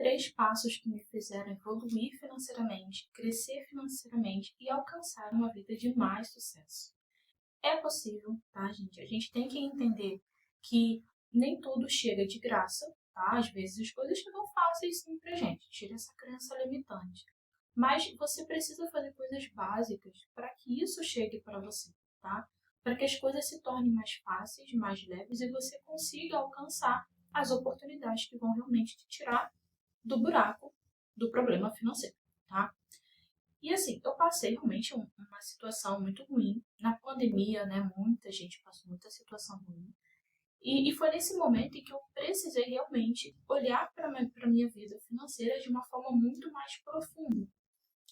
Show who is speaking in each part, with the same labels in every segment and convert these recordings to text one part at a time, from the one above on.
Speaker 1: 3 passos que me fizeram evoluir financeiramente, crescer financeiramente e alcançar uma vida de mais sucesso. É possível, tá, gente? A gente tem que entender que nem tudo chega de graça, tá? Às vezes as coisas chegam fáceis sim pra gente, tira essa crença limitante. Mas você precisa fazer coisas básicas para que isso chegue para você, tá? Para que as coisas se tornem mais fáceis, mais leves e você consiga alcançar as oportunidades que vão realmente te tirar do buraco do problema financeiro, tá? E assim, eu passei realmente uma situação muito ruim na pandemia, né? Muita gente passou muita situação ruim. E foi nesse momento em que eu precisei realmente olhar para a minha vida financeira de uma forma muito mais profunda.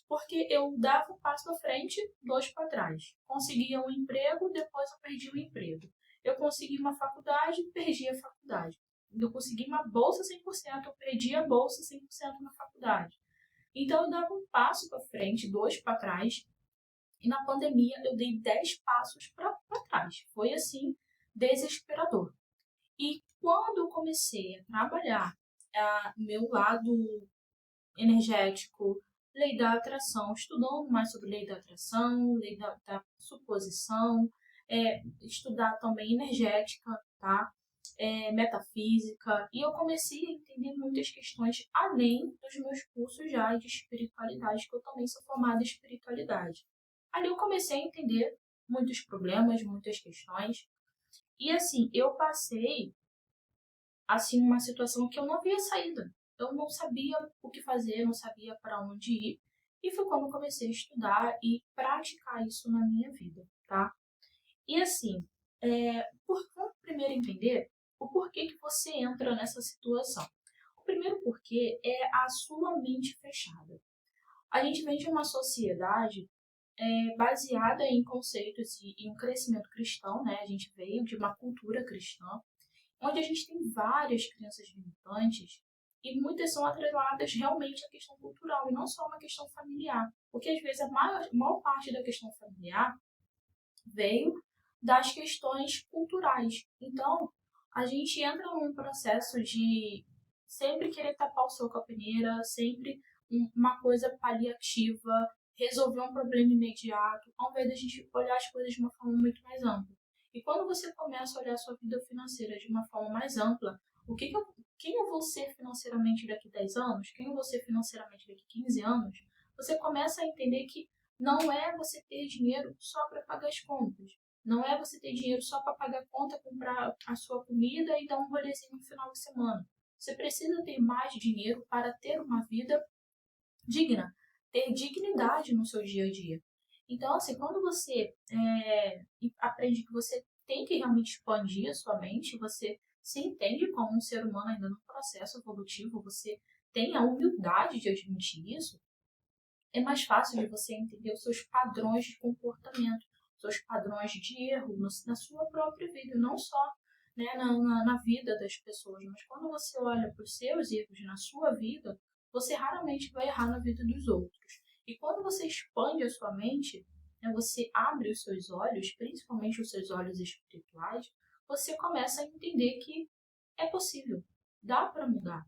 Speaker 1: Porque eu dava um passo à frente, 2 para trás. Conseguia um emprego, depois eu perdi o emprego. Eu consegui uma faculdade, perdi a faculdade. Eu consegui uma bolsa 100%, eu perdi a bolsa 100% na faculdade. Então eu dava um passo para frente, 2 para trás, e na pandemia eu dei 10 passos para trás. Foi assim, desesperador. E quando eu comecei a trabalhar meu lado energético, lei da atração, estudando mais sobre lei da atração, lei da suposição, estudar também energética, tá? Metafísica, e eu comecei a entender muitas questões além dos meus cursos já de espiritualidade, que eu também sou formada em espiritualidade. Ali eu comecei a entender muitos problemas, muitas questões, e assim, eu passei assim uma situação que eu não via saída. Eu não sabia o que fazer, não sabia para onde ir. E foi quando eu comecei a estudar e praticar isso na minha vida, tá? E assim, vamos primeiro entender o porquê que você entra nessa situação. O primeiro porquê é a sua mente fechada. A gente vem de uma sociedade baseada em conceitos e em um crescimento cristão, né? A gente veio de uma cultura cristã, onde a gente tem várias crenças limitantes e muitas são atreladas realmente à questão cultural e não só uma questão familiar. Porque às vezes a maior parte da questão familiar veio das questões culturais. Então, a gente entra num processo de sempre querer tapar o sol com a peneira, sempre uma coisa paliativa, resolver um problema imediato, ao invés de a gente olhar as coisas de uma forma muito mais ampla. E quando você começa a olhar a sua vida financeira de uma forma mais ampla, quem eu vou ser financeiramente daqui 10 anos? Quem eu vou ser financeiramente daqui 15 anos? Você começa a entender que não é você ter dinheiro só para pagar as contas. Não é você ter dinheiro só para pagar a conta, comprar a sua comida e dar um rolezinho no final de semana. Você precisa ter mais dinheiro para ter uma vida digna, ter dignidade no seu dia a dia. Então, assim, quando você aprende que você tem que realmente expandir a sua mente, você se entende como um ser humano ainda no processo evolutivo, você tem a humildade de admitir isso, é mais fácil de você entender os seus padrões de comportamento, seus padrões de erro na sua própria vida, não só né, na vida das pessoas, mas quando você olha para os seus erros na sua vida, você raramente vai errar na vida dos outros. E quando você expande a sua mente, né, você abre os seus olhos, principalmente os seus olhos espirituais, você começa a entender que é possível, dá para mudar.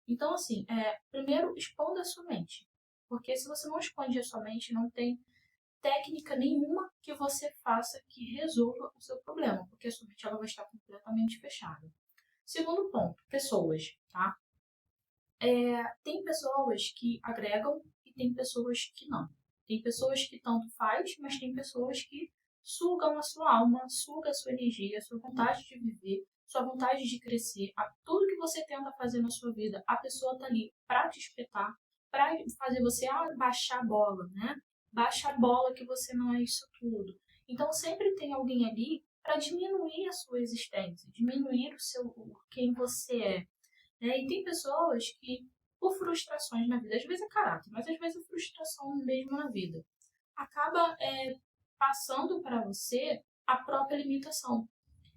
Speaker 1: Então, assim, primeiro, expanda a sua mente. Porque se você não expande a sua mente, não tem técnica nenhuma que você faça que resolva o seu problema, porque a sua mente ela vai estar completamente fechada. Segundo ponto, pessoas, tá? Tem pessoas que agregam e tem pessoas que não. Tem pessoas que tanto faz, mas tem pessoas que sugam a sua alma, sugam a sua energia, a sua vontade de viver, sua vontade de crescer, tudo que você tenta fazer na sua vida, a pessoa tá ali para te espetar, para fazer você baixar a bola, né? Baixa a bola que você não é isso tudo. Então sempre tem alguém ali para diminuir a sua existência, diminuir quem você é. E tem pessoas que, por frustrações na vida, às vezes é caráter, mas às vezes é frustração mesmo na vida, acaba passando para você a própria limitação.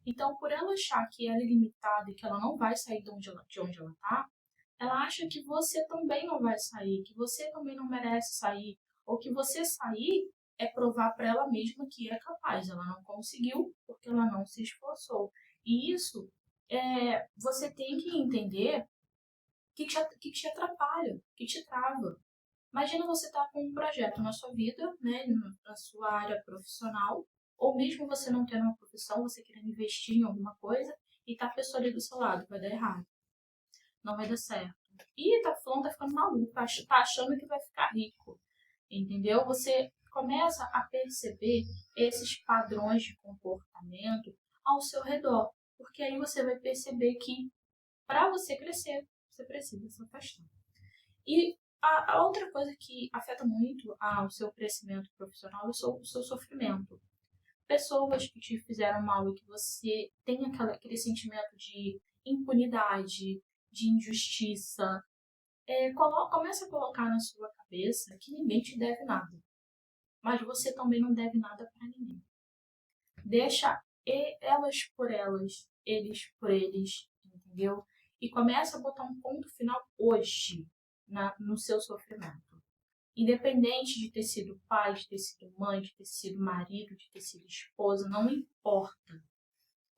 Speaker 1: Então, por ela achar que ela é limitada e que ela não vai sair de onde ela está, ela acha que você também não vai sair, que você também não merece sair, ou que você sair é provar para ela mesma que é capaz. Ela não conseguiu porque ela não se esforçou. E isso você tem que entender que te atrapalha, que te trava. Imagina você estar com um projeto na sua vida, né, na sua área profissional, ou mesmo você não tendo uma profissão, você querendo investir em alguma coisa, e tá a pessoa ali do seu lado, vai dar errado, não vai dar certo. E tá falando, tá ficando maluco, tá achando que vai ficar rico, entendeu? Você começa a perceber esses padrões de comportamento ao seu redor, porque aí você vai perceber que para você crescer, você precisa se afastar. E a outra coisa que afeta muito o seu crescimento profissional é o seu sofrimento. Pessoas que te fizeram mal e que você tem aquele sentimento de impunidade, de injustiça, começa a colocar na sua cabeça que ninguém te deve nada. Mas você também não deve nada para ninguém. Deixa elas por elas, eles por eles, entendeu? E começa a botar um ponto final hoje no seu sofrimento. Independente de ter sido pai, de ter sido mãe, de ter sido marido, de ter sido esposa, não importa.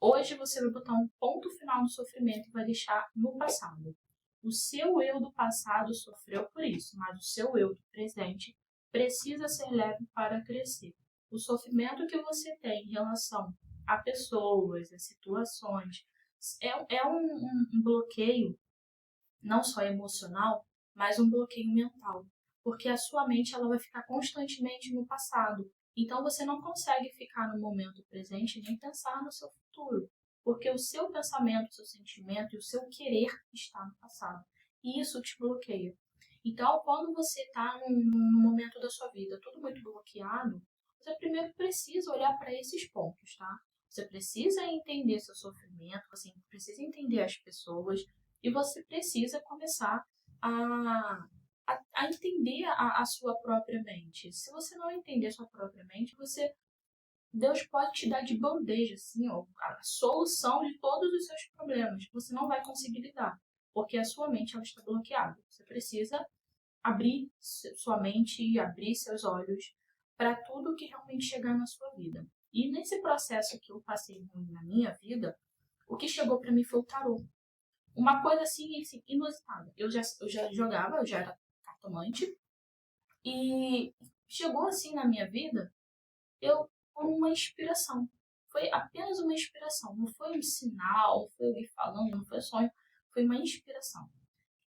Speaker 1: Hoje você vai botar um ponto final no sofrimento e vai deixar no passado. O seu eu do passado sofreu por isso, mas o seu eu do presente precisa ser leve para crescer. O sofrimento que você tem em relação a pessoas, a situações, é um bloqueio, não só emocional, mas um bloqueio mental. Porque a sua mente ela vai ficar constantemente no passado. Então você não consegue ficar no momento presente nem pensar no seu futuro. Porque o seu pensamento, o seu sentimento e o seu querer está no passado. E isso te bloqueia. Então, quando você está num momento da sua vida tudo muito bloqueado, você primeiro precisa olhar para esses pontos, tá? Você precisa entender seu sofrimento, você precisa entender as pessoas e você precisa começar a entender a sua própria mente. Se você não entender a sua própria mente, Deus pode te dar de bandeja, assim, ó, a solução de todos os seus problemas. Você não vai conseguir lidar, porque a sua mente ela está bloqueada. Você precisa abrir sua mente e abrir seus olhos para tudo que realmente chegar na sua vida. E nesse processo que eu passei na minha vida, o que chegou para mim foi o tarô. Uma coisa assim inusitada. Eu já jogava, eu já era cartomante, e chegou assim na minha vida, eu com uma inspiração. Foi apenas uma inspiração, não foi um sinal, não foi alguém falando, não foi sonho, foi uma inspiração.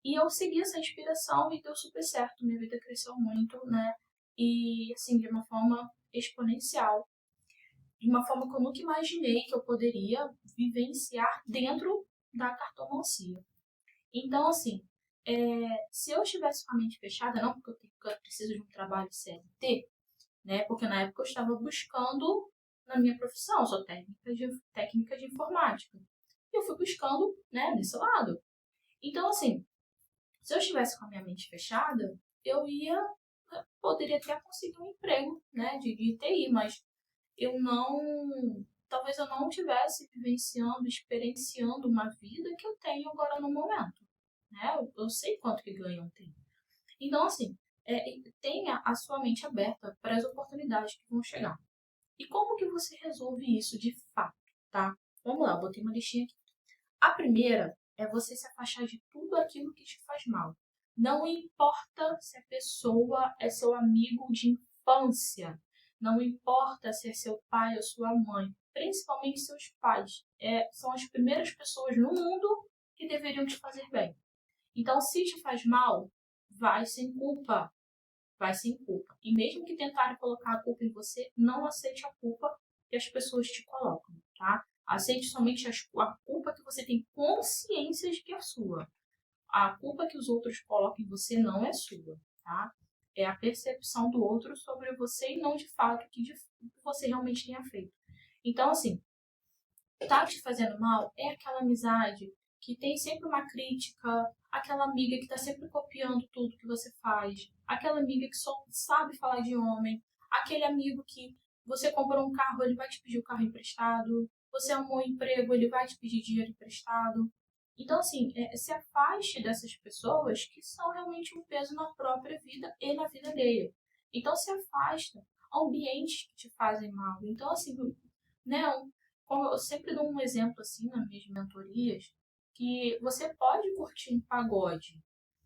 Speaker 1: E eu segui essa inspiração e deu super certo, minha vida cresceu muito, né? E assim, de uma forma exponencial, de uma forma que eu nunca imaginei que eu poderia vivenciar dentro da cartomancia. Então, assim, se eu estivesse com a mente fechada, não porque eu preciso de um trabalho CLT, né? Porque na época eu estava buscando na minha profissão, eu sou técnica de informática. E eu fui buscando, né, desse lado. Então, assim, se eu estivesse com a minha mente fechada, poderia até conseguir um emprego, né, de TI, mas talvez eu não estivesse vivenciando, experienciando uma vida que eu tenho agora no momento, né? Eu sei quanto que ganho um TI. Então, assim, tenha a sua mente aberta para as oportunidades que vão chegar. E como que você resolve isso de fato, tá? Vamos lá, botei uma listinha aqui. A primeira é você se afastar de tudo aquilo que te faz mal. Não importa se a pessoa é seu amigo de infância, não importa se é seu pai ou sua mãe, principalmente seus pais. São as primeiras pessoas no mundo que deveriam te fazer bem. Então, se te faz mal, vai sem culpa. Vai sem culpa. E mesmo que tentarem colocar a culpa em você, não aceite a culpa que as pessoas te colocam, tá? Aceite somente a culpa que você tem consciência de que é sua. A culpa que os outros colocam em você não é sua, tá? É a percepção do outro sobre você e não de fato o que você realmente tenha feito. Então, assim, tá te fazendo mal é aquela amizade que tem sempre uma crítica, aquela amiga que tá sempre copiando tudo que você faz, aquela amiga que só sabe falar de homem, aquele amigo que você comprou um carro, ele vai te pedir o carro emprestado, você arrumou um emprego, ele vai te pedir dinheiro emprestado. Então, assim, se afaste dessas pessoas que são realmente um peso na própria vida e na vida alheia. Então, se afasta ambientes que te fazem mal. Então, assim, né, como eu sempre dou um exemplo assim nas minhas mentorias, que você pode curtir um pagode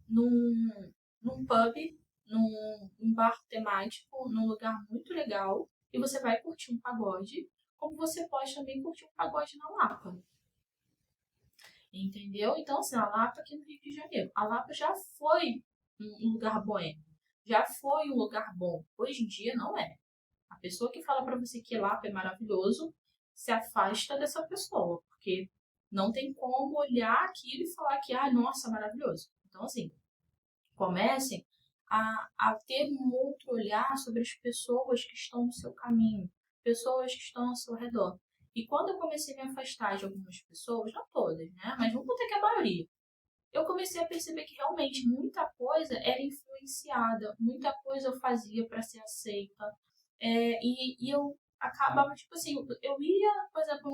Speaker 1: num pub, num bar temático, num lugar muito legal, e você vai curtir um pagode, como você pode também curtir um pagode na Lapa. Entendeu? Então, assim, a Lapa aqui no Rio de Janeiro. A Lapa já foi um lugar boêmio, já foi um lugar bom. Hoje em dia não é. A pessoa que fala para você que Lapa é maravilhoso, se afasta dessa pessoa, porque não tem como olhar aquilo e falar que, ah, nossa, maravilhoso. Então, assim, comecem a ter um outro olhar sobre as pessoas que estão no seu caminho, pessoas que estão ao seu redor. E quando eu comecei a me afastar de algumas pessoas, não todas, né? Mas vamos botar que a maioria, eu comecei a perceber que realmente muita coisa era influenciada, muita coisa eu fazia para ser aceita. E eu acabava, tipo assim, eu ia, por exemplo,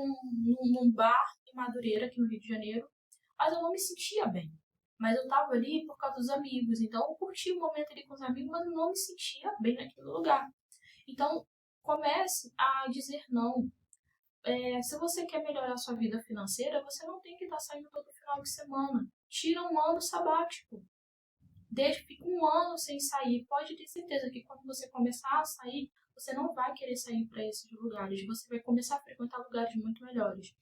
Speaker 1: num bar em Madureira, aqui no Rio de Janeiro, mas eu não me sentia bem. Mas eu tava ali por causa dos amigos, então eu curti o momento ali com os amigos, mas eu não me sentia bem naquele lugar. Então, comece a dizer não. Se você quer melhorar a sua vida financeira, você não tem que estar saindo todo final de semana. Tira um ano sabático. Fica um ano sem sair. Pode ter certeza que quando você começar a sair, você não vai querer sair para esses lugares. Você vai começar a frequentar lugares muito melhores.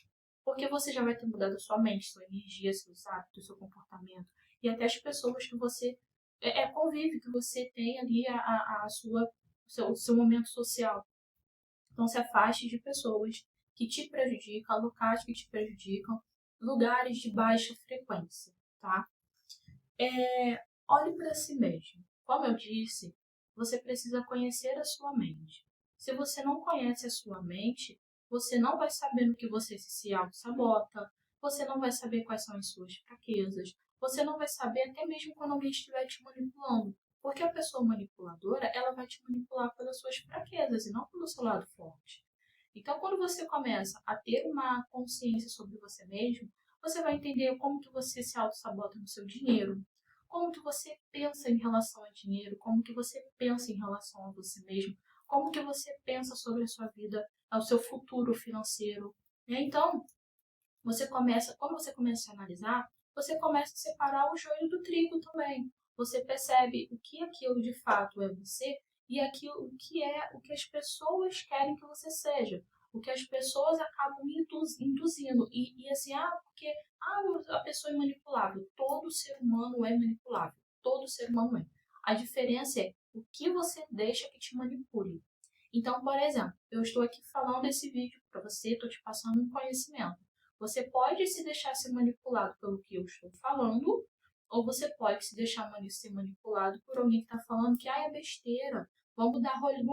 Speaker 1: Porque você já vai ter mudado a sua mente, sua energia, seus hábitos, seu comportamento. E até as pessoas que você convive, que você tem ali o seu momento social. Então se afaste de pessoas que te prejudicam, locais que te prejudicam, lugares de baixa frequência, tá? Olhe para si mesmo. Como eu disse, você precisa conhecer a sua mente. Se você não conhece a sua mente, você não vai saber no que você se auto-sabota, você não vai saber quais são as suas fraquezas, você não vai saber até mesmo quando alguém estiver te manipulando. Porque a pessoa manipuladora, ela vai te manipular pelas suas fraquezas e não pelo seu lado forte. Então, quando você começa a ter uma consciência sobre você mesmo, você vai entender como que você se auto-sabota no seu dinheiro, como que você pensa em relação a dinheiro, como que você pensa em relação a você mesmo, como que você pensa sobre a sua vida, o seu futuro financeiro. Então, quando você começa a analisar, você começa a separar o joio do trigo também. Você percebe o que aquilo de fato é você e aquilo o que as pessoas querem que você seja, o que as pessoas acabam induzindo. E assim, porque a pessoa é manipulável. Todo ser humano é manipulável. Todo ser humano é. A diferença é o que você deixa que te manipule. Então, por exemplo, eu estou aqui falando desse vídeo para você, estou te passando um conhecimento. Você pode se deixar ser manipulado pelo que eu estou falando, ou você pode se deixar ser manipulado por alguém que está falando que é besteira. Vamos dar um rolê.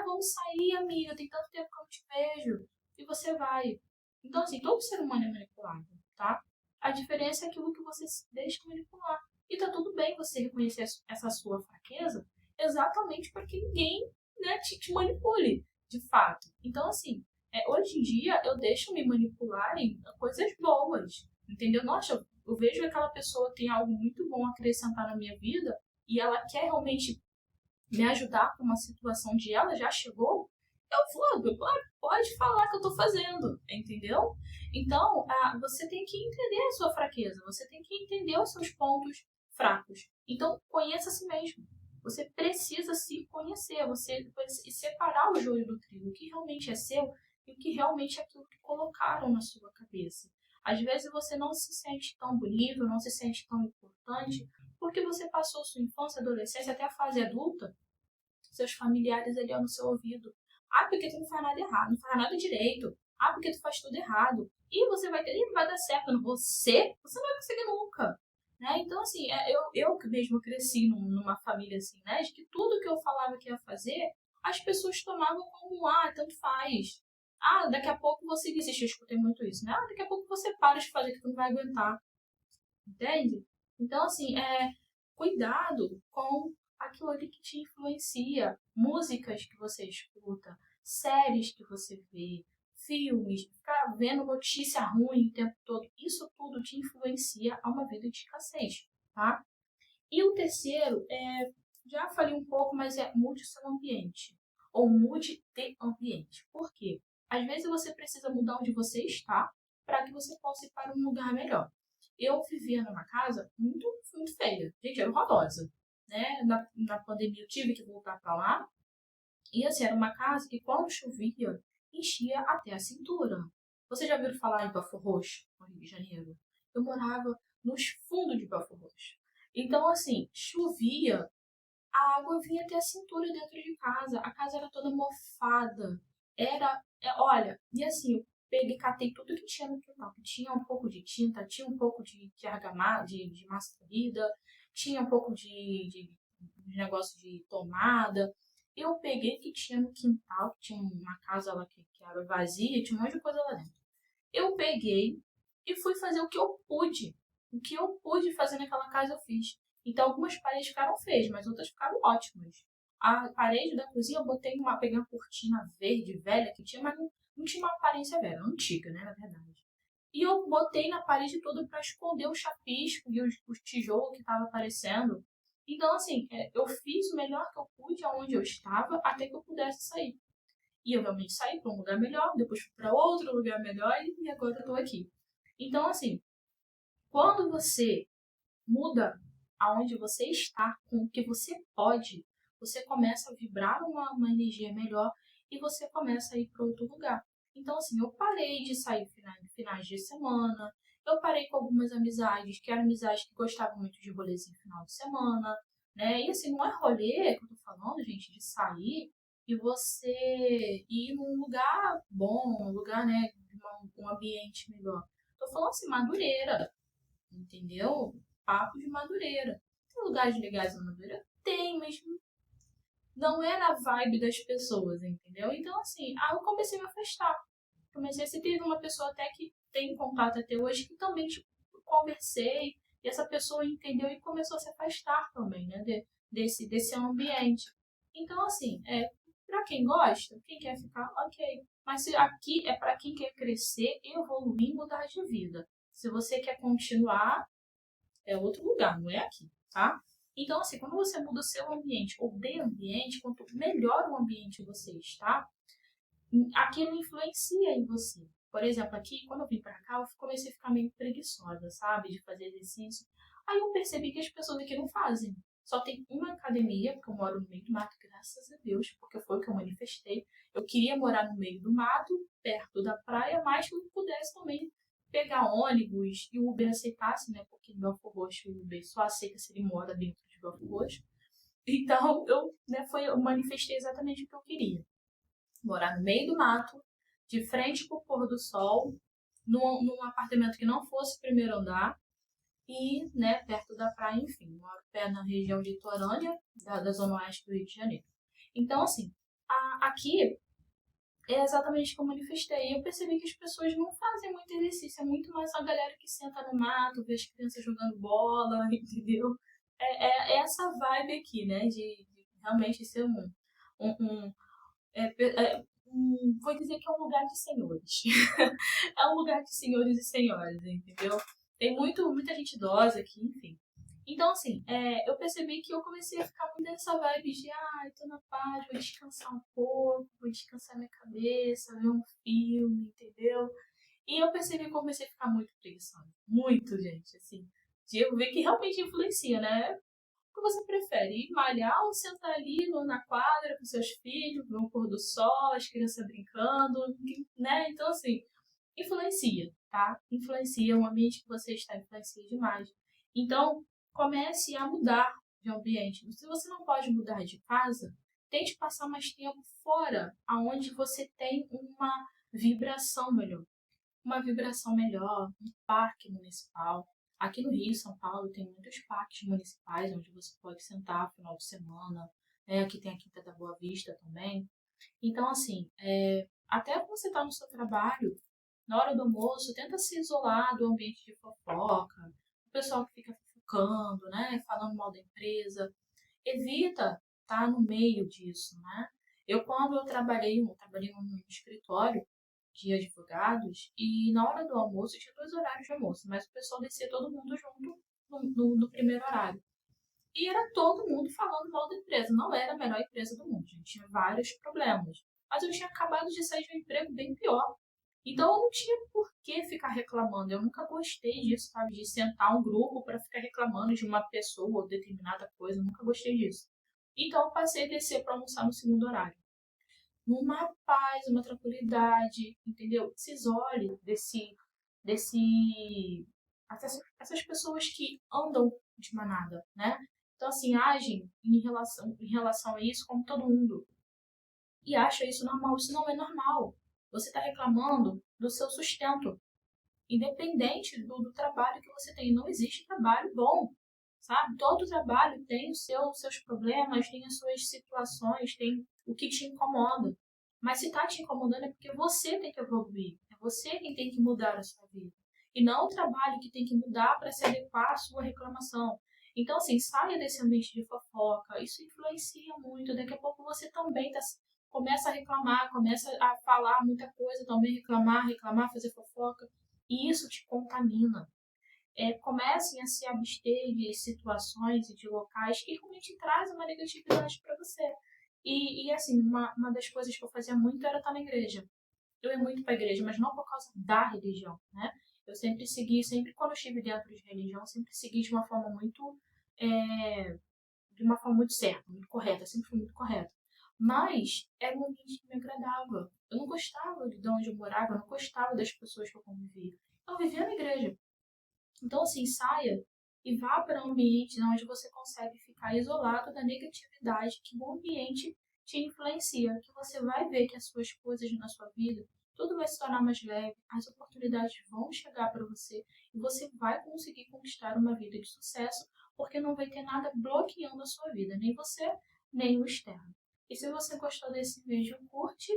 Speaker 1: Vamos sair, amiga, tem tanto tempo que eu não te vejo. E você vai. Então, assim, todo ser humano é manipulável, tá? A diferença é aquilo que você se deixa manipular. E tá tudo bem você reconhecer essa sua fraqueza exatamente para que ninguém, né, te manipule, de fato. Então, assim, hoje em dia eu deixo me manipularem coisas boas, entendeu? Nossa, eu vejo que aquela pessoa tem algo muito bom a acrescentar na minha vida e ela quer realmente me ajudar com uma situação de ela já chegou, eu vou, pode falar que eu tô fazendo, entendeu? Então, você tem que entender a sua fraqueza, você tem que entender os seus pontos fracos. Então, conheça a si mesmo. Você precisa se conhecer, você precisa separar o joio do trigo, o que realmente é seu e o que realmente é aquilo que colocaram na sua cabeça. Às vezes você não se sente tão bonito, não se sente tão importante, porque você passou sua infância, adolescência, até a fase adulta, seus familiares ali no seu ouvido. Porque tu não faz nada errado, não faz nada direito. Porque tu faz tudo errado. E você vai ter, não vai dar certo. Você não vai conseguir nunca. Né? Então, assim, eu mesmo cresci numa família assim, né? De que tudo que eu falava que ia fazer, as pessoas tomavam como, tanto faz. Daqui a pouco você desiste. Eu escutei muito isso, né? Daqui a pouco você para de fazer que tu não vai aguentar. Entende? Então, assim, cuidado com aquilo ali que te influencia, músicas que você escuta, séries que você vê, filmes, ficar vendo notícia ruim o tempo todo, isso tudo te influencia a uma vida de escassez, tá? E o terceiro, já falei um pouco, mas mude seu ambiente, ou mude de ambiente. Por quê? Às vezes você precisa mudar onde você está para que você possa ir para um lugar melhor. Eu vivia numa casa muito, muito feia. Gente, era horrorosa, né? Na pandemia eu tive que voltar para lá. E assim, era uma casa que quando chovia, enchia até a cintura. Você já ouviu falar em Belford Roxo, no Rio de Janeiro? Eu morava nos fundos de Belford Roxo. Então, assim, chovia, a água vinha até a cintura dentro de casa. A casa era toda mofada. Olha, e assim, eu peguei, catei tudo que tinha no quintal. Tinha um pouco de tinta, tinha um pouco de argamassa, de massa corrida, tinha um pouco de negócio de tomada. Eu peguei o que tinha no quintal, que tinha uma casa lá que era vazia, tinha um monte de coisa lá dentro. Eu peguei e fui fazer o que eu pude. O que eu pude fazer naquela casa eu fiz. Então algumas paredes ficaram feias, mas outras ficaram ótimas. A parede da cozinha eu peguei uma cortina verde velha que tinha, mas não tinha uma aparência velha, antiga, né, na verdade. E eu botei na parede toda para esconder o chapisco e os tijolos que estavam aparecendo. Então, assim, eu fiz o melhor que eu pude aonde eu estava até que eu pudesse sair. E eu realmente saí para um lugar melhor, depois fui para outro lugar melhor e agora eu estou aqui. Então, assim, quando você muda aonde você está, com o que você pode, você começa a vibrar uma energia melhor e você começa a ir para outro lugar. Então, assim, eu parei de sair finais de semana, eu parei com algumas amizades, que eram amizades que gostavam muito de rolezinho final de semana, né? E assim, não é rolê que eu tô falando, gente, de sair e você ir num lugar bom, um lugar, né, um ambiente melhor. Tô falando assim, Madureira, entendeu? Papo de Madureira. Tem lugares legais na Madureira? Tem, mas não era a vibe das pessoas, entendeu? Então, assim, eu comecei a me afastar. Comecei a ser teve uma pessoa até que tem contato até hoje que também tipo, conversei e essa pessoa entendeu e começou a se afastar também, né, desse ambiente. Então, assim, para quem gosta, quem quer ficar, ok. Mas se aqui é para quem quer crescer, evoluir, mudar de vida. Se você quer continuar, é outro lugar, não é aqui, tá? Então, assim, quando você muda o seu ambiente ou de ambiente, quanto melhor o ambiente você está, aquilo influencia em você. Por exemplo, aqui, quando eu vim pra cá, eu comecei a ficar meio preguiçosa, sabe? De fazer exercício. Aí eu percebi que as pessoas aqui não fazem. Só tem uma academia, porque eu moro no meio do mato, graças a Deus, porque foi o que eu manifestei. Eu queria morar no meio do mato, perto da praia, mas que eu pudesse também pegar ônibus e o Uber aceitasse, né? Porque em Belford Roxo o Uber só aceita se ele mora dentro de Belford Roxo. Então, eu manifestei exatamente o que eu queria morar no meio do mato, de frente para o pôr do sol, num apartamento que não fosse primeiro andar e, né, perto da praia, enfim. Moro pé na região de Litorânea, da zona oeste do Rio de Janeiro. Então, assim, aqui é exatamente o que eu manifestei. Eu percebi que as pessoas não fazem muito exercício, é muito mais a galera que senta no mato, vê as crianças jogando bola, entendeu? É essa vibe aqui, né, de realmente ser é, vou dizer que é um lugar de senhores. É um lugar de senhores e senhoras, entendeu? Tem muita gente idosa aqui, enfim. Então, assim, eu percebi que eu comecei a ficar muito nessa vibe de, tô na paz, vou descansar um pouco, vou descansar minha cabeça, ver um filme, entendeu? E eu percebi que eu comecei a ficar muito preguiçosa. Muito, gente, assim. De eu ver que realmente influencia, né? O que você prefere? Ir malhar ou sentar ali na quadra com seus filhos, ver o pôr do sol, as crianças brincando, né? Então, assim, influencia, tá? Influencia, o ambiente que você está influencia demais. Então, comece a mudar de ambiente. Se você não pode mudar de casa, tente passar mais tempo fora, aonde você tem uma vibração melhor. Uma vibração melhor, um parque municipal. Aqui no Rio, São Paulo, tem muitos parques municipais onde você pode sentar no final de semana. Aqui tem a Quinta da Boa Vista também. Então, assim, até quando você está no seu trabalho, na hora do almoço, tenta se isolar do ambiente de fofoca, o pessoal que fica fofocando, né, falando mal da empresa. Evita estar no meio disso, né? Quando eu trabalhei num escritório de advogados e na hora do almoço, tinha 2 horários de almoço, mas o pessoal descia todo mundo junto no primeiro horário. E era todo mundo falando mal da empresa. Não era a melhor empresa do mundo, gente. Tinha vários problemas. Mas eu tinha acabado de sair de um emprego bem pior. Então eu não tinha por que ficar reclamando. Eu nunca gostei disso, sabe? De sentar um grupo para ficar reclamando de uma pessoa ou determinada coisa. Eu nunca gostei disso. Então eu passei a descer para almoçar no segundo horário. Numa paz, uma tranquilidade, entendeu? Se isole desse, essas pessoas que andam de manada, né? Então, assim, agem em relação a isso como todo mundo. E acha isso normal. Isso não é normal. Você está reclamando do seu sustento, independente do trabalho que você tem. Não existe trabalho bom, sabe? Todo trabalho tem os seus problemas, tem as suas situações, tem o que te incomoda. Mas se está te incomodando é porque você tem que evoluir. É você quem tem que mudar a sua vida. E não o trabalho que tem que mudar para se adequar à sua reclamação. Então, assim, saia desse ambiente de fofoca. Isso influencia muito. Daqui a pouco você também começa a reclamar, começa a falar muita coisa, também reclamar, fazer fofoca. E isso te contamina. Comecem a se abster de situações e de locais que realmente trazem uma negatividade para você. E assim, uma das coisas que eu fazia muito era estar na igreja. Eu ia muito para a igreja, mas não por causa da religião, né? Eu sempre segui, sempre quando eu estive dentro de religião, sempre segui de uma forma muito certa, muito correta, sempre fui muito correta. Mas era um ambiente que me agradava. Eu não gostava de onde eu morava, eu não gostava das pessoas que eu convivia. Eu vivia na igreja. Então, assim, saia e vá para um ambiente onde você consegue ficar isolado da negatividade que o ambiente te influencia, que você vai ver que as suas coisas na sua vida, tudo vai se tornar mais leve, as oportunidades vão chegar para você e você vai conseguir conquistar uma vida de sucesso, porque não vai ter nada bloqueando a sua vida, nem você, nem o externo. E se você gostou desse vídeo, curte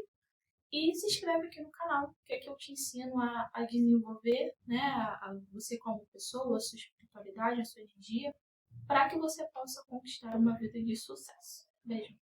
Speaker 1: e se inscreve aqui no canal, que aqui eu te ensino a desenvolver, né, você como pessoa, a sua espiritualidade, a sua energia, para que você possa conquistar uma vida de sucesso. Beijo!